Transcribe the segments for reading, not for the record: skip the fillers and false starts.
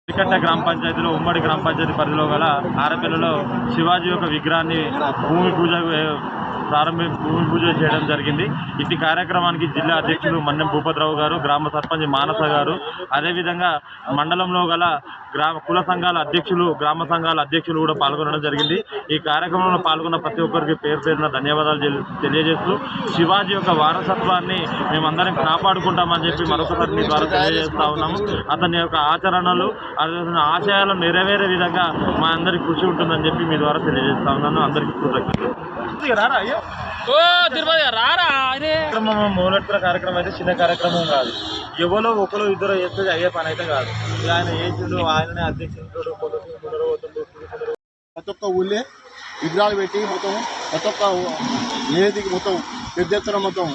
చికట్ట గ్రామ పంచాయతీలో ఉమ్మడి గ్రామ పంచాయతీ పరిధిలో గల ఆరపల్లిలో శివాజీ యొక్క విగ్రహాన్ని భూమి పూజ చేయడం జరిగింది. ఇట్టి కార్యక్రమానికి జిల్లా అధ్యక్షులు మన్నెం భూపతిరావు గారు, గ్రామ సర్పంచ్ మానస గారు, అదేవిధంగా మండలంలో గల కుల సంఘాల అధ్యక్షులు, గ్రామ సంఘాల అధ్యక్షులు కూడా పాల్గొనడం జరిగింది. ఈ కార్యక్రమంలో పాల్గొన్న ప్రతి ఒక్కరికి పేరు పేరున ధన్యవాదాలు తెలియజేస్తూ శివాజీ యొక్క వారసత్వాన్ని మేమందరం కాపాడుకుంటామని చెప్పి మరొకసారి మీ ద్వారా తెలియజేస్తా ఉన్నాము. అతని యొక్క ఆచరణలు, అతని ఆశయాలను నెరవేరే విధంగా మా అందరికి కృషి ఉంటుందని చెప్పి మీ ద్వారా తెలియజేస్తా ఉన్నాను. అందరికీ కృతజ్ఞతలు. మొదలెట్టిన కార్యక్రమం అయితే చిన్న కార్యక్రమం కాదు. ఎవరో ఒకరు ఇద్దరు చేస్తే అయ్యే పని అయితే కాదు. ఆయన ఏజుడు, ఆయననే అధ్యక్షుడు, ప్రతి ఒక్క ఊళ్ళే విగ్రహాలు పెట్టి మొత్తం ప్రతి ఒక్క ఏదికి మొత్తం పెద్ద ఎత్తున మొత్తం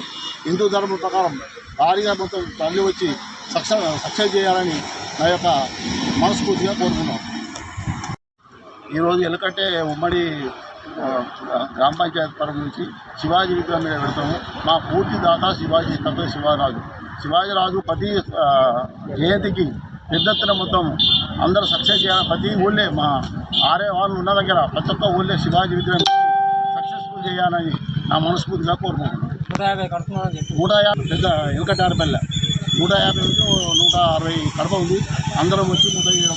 హిందూ ధర్మం ప్రకారం భారీగా మొత్తం తరలి వచ్చి సక్సెస్ చేయాలని నా యొక్క మనస్ఫూర్తిగా కోరుకున్నాం. ఈరోజు ఎందుకంటే ఉమ్మడి గ్రామ పంచాయతీ తరఫు నుంచి శివాజీ విగ్రహం మీద పెడతాము. మా పూర్తి దాత శివాజీ, తండ్రి శివాజీరాజు ప్రతి జయంతికి పెద్ద ఎత్తున మొత్తం అందరూ సక్సెస్ చేయాలి. ప్రతి ఊళ్ళే మా ఆరే వాళ్ళు ఉన్న దగ్గర ప్రతి ఒక్క ఊళ్ళే శివాజీ విగ్రహం సక్సెస్ఫుల్ చేయాలని నా మనస్ఫూర్తిగా కోరుకుంటున్నాను. 150 పెద్ద ఎలుకటారపల్లె 150 నుంచి 160 కడప ఉంది. అందరం వచ్చి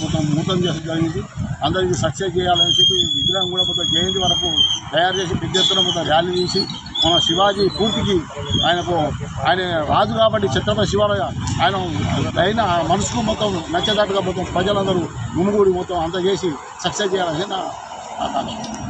మొత్తం మూతం చేసి జరిగింది. అందరికీ సక్సెస్ చేయాలని చెప్పి విగ్రహం కూడా మొత్తం జయంతి వరకు తయారు చేసి పెద్ద ఎత్తున మొత్తం ర్యాలీ తీసి మన శివాజీ పూర్తికి ఆయన రాజు కాబట్టి ఛత్రపతి శివాలయ ఆయన మనసుకు మొత్తం నచ్చేటట్టుగా మొత్తం ప్రజలందరూ గుమిగూడి మొత్తం అంతా చేసి సక్సెస్ చేయాలని నా ఆకాంక్ష.